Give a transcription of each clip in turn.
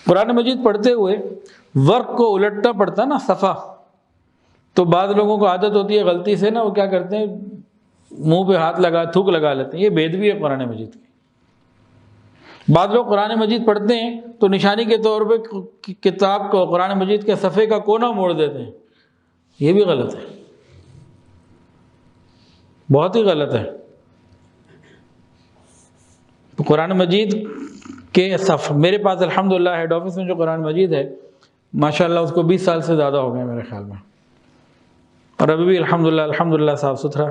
قرآن مجید پڑھتے ہوئے ورق کو الٹنا پڑتا نا صفحہ، تو بعض لوگوں کو عادت ہوتی ہے غلطی سے نا وہ کیا کرتے ہیں منہ پہ ہاتھ لگا تھوک لگا لیتے ہیں، یہ بےادبی ہے قرآن مجید کی۔ بعض لوگ قرآن مجید پڑھتے ہیں تو نشانی کے طور پہ کتاب کو قرآن مجید کے صفحے کا کونا موڑ دیتے ہیں، یہ بھی غلط ہے، بہت ہی غلط ہے۔ تو قرآن مجید کے صف میرے پاس الحمدللہ ہیڈ آفس میں جو قرآن مجید ہے ماشاءاللہ اس کو 20 سال سے زیادہ ہو گئے میرے خیال میں، اور ابھی بھی الحمدللہ صاف ستھرا۔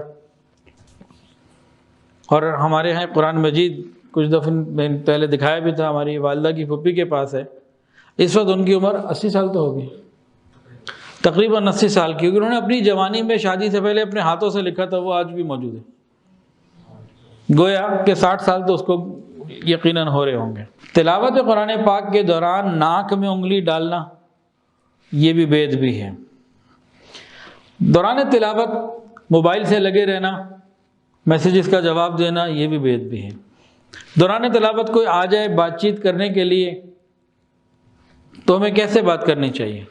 اور ہمارے یہاں قرآن مجید کچھ دفعہ میں پہلے دکھایا بھی تھا، ہماری والدہ کی پھوپھی کے پاس ہے، اس وقت ان کی عمر 80 سال تو ہوگی، تقریباً 80 سال کی، کیونکہ انہوں نے اپنی جوانی میں شادی سے پہلے اپنے ہاتھوں سے لکھا تھا، وہ آج بھی موجود ہے، گویا کہ 60 سال تو اس کو یقیناً ہو رہے ہوں گے۔ تلاوت قرآن پاک کے دوران ناک میں انگلی ڈالنا یہ بھی بے ادبی ہے۔ دوران تلاوت موبائل سے لگے رہنا، میسیجز کا جواب دینا، یہ بھی بے ادبی ہے۔ دوران تلاوت کوئی آ جائے بات چیت کرنے کے لیے تو ہمیں کیسے بات کرنی چاہیے؟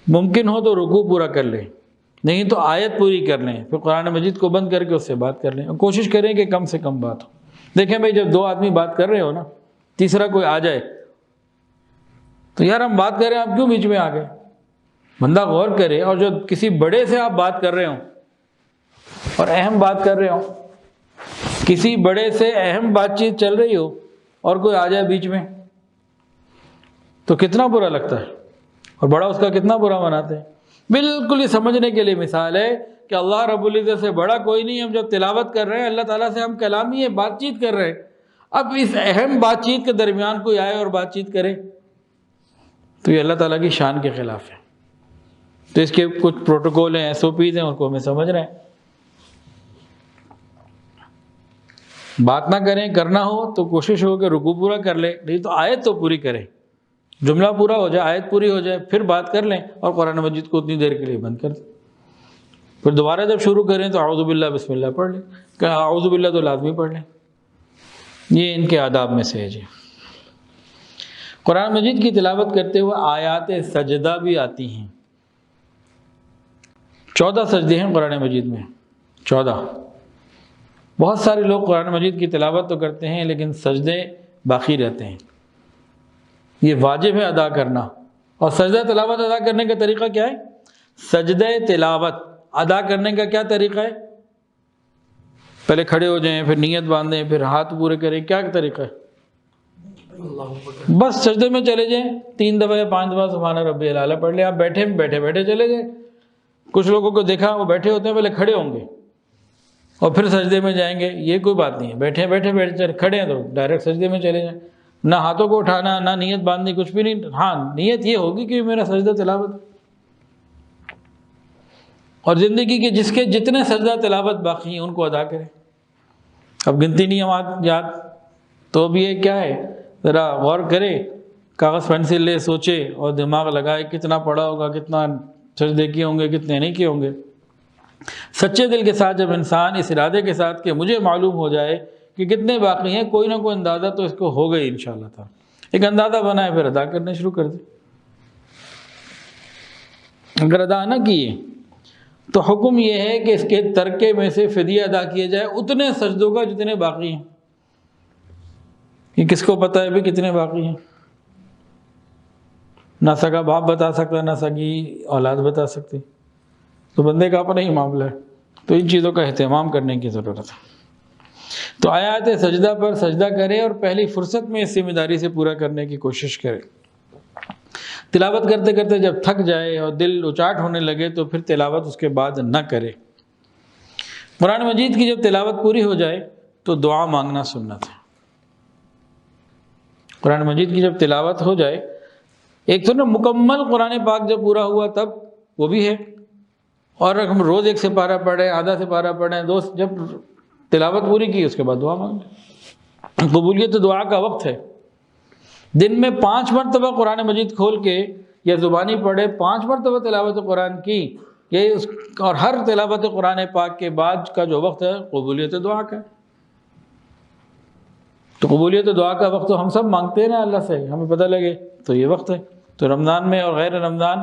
ممکن ہو تو رکوع پورا کر لیں، نہیں تو آیت پوری کر لیں، پھر قرآن مجید کو بند کر کے اس سے بات کر لیں، اور کوشش کریں کہ کم سے کم بات ہو۔ دیکھیں بھائی جب 2 آدمی بات کر رہے ہو نا، تیسرا کوئی آ جائے تو یار ہم بات کر رہے ہیں آپ کیوں بیچ میں آ گئے؟ بندہ غور کرے، اور جو کسی بڑے سے آپ بات کر رہے ہوں اور اہم بات کر رہے ہوں، کسی بڑے سے اہم بات چیت چل رہی ہو اور کوئی آ جائے بیچ میں تو کتنا برا لگتا ہے، اور بڑا اس کا کتنا برا مناتے ہیں۔ بالکل یہ سمجھنے کے لیے مثال ہے کہ اللہ رب العزت سے بڑا کوئی نہیں، ہم جب تلاوت کر رہے ہیں اللہ تعالیٰ سے ہم کلامی ہے، بات چیت کر رہے ہیں، اب اس اہم بات چیت کے درمیان کوئی آئے اور بات چیت کرے تو یہ اللہ تعالیٰ کی شان کے خلاف ہے۔ تو اس کے کچھ پروٹوکول ہیں، SOPs ہیں، ان کو ہمیں سمجھ رہے ہیں۔ بات نہ کریں، کرنا ہو تو کوشش ہو کہ رکوع پورا کر لے، نہیں تو آیت تو پوری کریں، جملہ پورا ہو جائے، آیت پوری ہو جائے، پھر بات کر لیں، اور قرآن مجید کو اتنی دیر کے لیے بند کر دیں۔ پھر دوبارہ جب شروع کریں تو اعوذ باللہ بسم اللہ پڑھ لیں، کہ اعوذ باللہ تو لازمی پڑھ لیں، یہ ان کے آداب میں سے ہے جی۔ قرآن مجید کی تلاوت کرتے ہوئے آیات سجدہ بھی آتی ہیں، 14 سجدے ہیں قرآن مجید میں، 14۔ بہت سارے لوگ قرآن مجید کی تلاوت تو کرتے ہیں لیکن سجدے باقی رہتے ہیں، یہ واجب ہے ادا کرنا۔ اور سجدہ تلاوت ادا کرنے کا طریقہ کیا ہے؟ سجدہ تلاوت ادا کرنے کا کیا طریقہ ہے؟ پہلے کھڑے ہو جائیں، پھر نیت باندھیں، پھر ہاتھ پورے کریں، کیا طریقہ ہے؟ بس سجدے میں چلے جائیں، 3 دفعہ یا 5 دفعہ سبحان ربی الاعلیٰ پڑھ لیں، آپ بیٹھے چلے جائیں۔ کچھ لوگوں کو دیکھا وہ بیٹھے ہوتے ہیں، پہلے کھڑے ہوں گے اور پھر سجدے میں جائیں گے، یہ کوئی بات نہیں ہے، بیٹھے کھڑے ہیں تو ڈائریکٹ سجدے میں چلے جائیں، نہ ہاتھوں کو اٹھانا، نہ نیت باندھنی، کچھ بھی نہیں۔ ہاں نیت یہ ہوگی کہ میرا سجدہ تلاوت، اور زندگی کے جس کے جتنے سجدہ تلاوت باقی ہیں ان کو ادا کریں۔ اب گنتی نہیں ہم یاد تو بھی یہ کیا ہے، ذرا غور کرے، کاغذ پینسل لے، سوچے اور دماغ لگائے کتنا پڑھا ہوگا، کتنا سجدے کیے ہوں گے، کتنے نہیں کیے ہوں گے۔ سچے دل کے ساتھ جب انسان اس ارادے کے ساتھ کہ مجھے معلوم ہو جائے کہ کتنے باقی ہیں، کوئی نہ کوئی اندازہ تو اس کو ہو گئی انشاءاللہ تعالی، ایک اندازہ بنائے پھر ادا کرنے شروع کر دے۔ اگر ادا نہ کیے تو حکم یہ ہے کہ اس کے ترکے میں سے فدیہ ادا کیا جائے اتنے سجدوں کا جتنے باقی ہیں۔ یہ کس کو پتہ ہے بھی کتنے باقی ہیں؟ نہ سگا باپ بتا سکتا، نہ سگی اولاد بتا سکتی، تو بندے کا اپنا ہی معاملہ ہے۔ تو ان چیزوں کا اہتمام کرنے کی ضرورت ہے۔ تو آیات سجدہ پر سجدہ کرے اور پہلی فرصت میں اس ذمہ داری سے پورا کرنے کی کوشش کرے۔ تلاوت کرتے کرتے جب تھک جائے اور دل اچاٹ ہونے لگے تو پھر تلاوت اس کے بعد نہ کرے۔ قرآن مجید کی جب تلاوت پوری ہو جائے تو دعا مانگنا سنت ہے۔ قرآن مجید کی جب تلاوت ہو جائے، ایک تو نا مکمل قرآن پاک جب پورا ہوا تب وہ بھی ہے، اور ہم روز 1 سپارہ پڑھیں، آدھا سپارہ پڑھیں، جب تلاوت پوری کی اس کے بعد دعا مانگیں۔ قبولیت دعا کا وقت ہے، دن میں 5 مرتبہ قرآن مجید کھول کے یا زبانی پڑھے، 5 مرتبہ تلاوت قرآن کی، اور ہر تلاوت قرآن پاک کے بعد کا جو وقت ہے قبولیت دعا کا ہے۔ تو قبولیت دعا کا وقت تو ہم سب مانگتے ہیں نا اللہ سے، ہمیں پتہ لگے تو یہ وقت ہے۔ تو رمضان میں اور غیر رمضان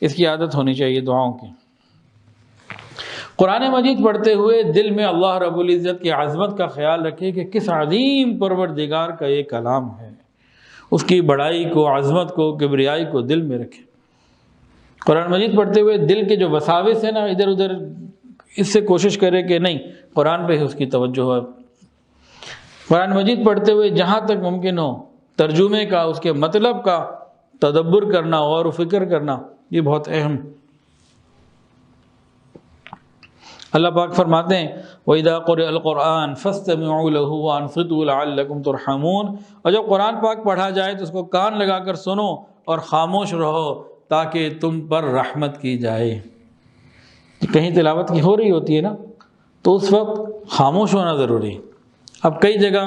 اس کی عادت ہونی چاہیے دعاؤں کی۔ قرآن مجید پڑھتے ہوئے دل میں اللہ رب العزت کی عظمت کا خیال رکھے کہ کس عظیم پروردگار کا یہ کلام ہے، اس کی بڑائی کو، عظمت کو، کبریائی کو دل میں رکھے۔ قرآن مجید پڑھتے ہوئے دل کے جو وساوس ہیں نا ادھر ادھر، اس سے کوشش کرے کہ نہیں، قرآن پہ ہی اس کی توجہ ہے۔ قرآن مجید پڑھتے ہوئے جہاں تک ممکن ہو ترجمے کا، اس کے مطلب کا تدبر کرنا، غور و فکر کرنا، یہ بہت اہم۔ اللہ پاک فرماتے ہیں وَإِذَا قُرِئَ الْقُرْآنُ فَاسْتَمِعُوا لَهُ وَأَنصِتُوا لَعَلَّكُمْ تُرْحَمُونَ، اور جب قرآن پاک پڑھا جائے تو اس کو کان لگا کر سنو اور خاموش رہو تاکہ تم پر رحمت کی جائے۔ کہیں تلاوت کی ہو رہی ہوتی ہے نا تو اس وقت خاموش ہونا ضروری ہے۔ اب کئی جگہ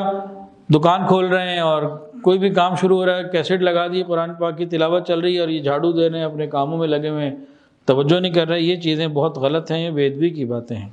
دکان کھول رہے ہیں اور کوئی بھی کام شروع ہو رہا ہے، کیسٹ لگا دی، قرآن پاک کی تلاوت چل رہی ہے اور یہ جھاڑو دے رہے ہیں، اپنے کاموں میں لگے ہوئے ہیں، توجہ نہیں کر رہے۔ یہ چیزیں بہت غلط ہیں، یہ بے ادبی کی باتیں ہیں۔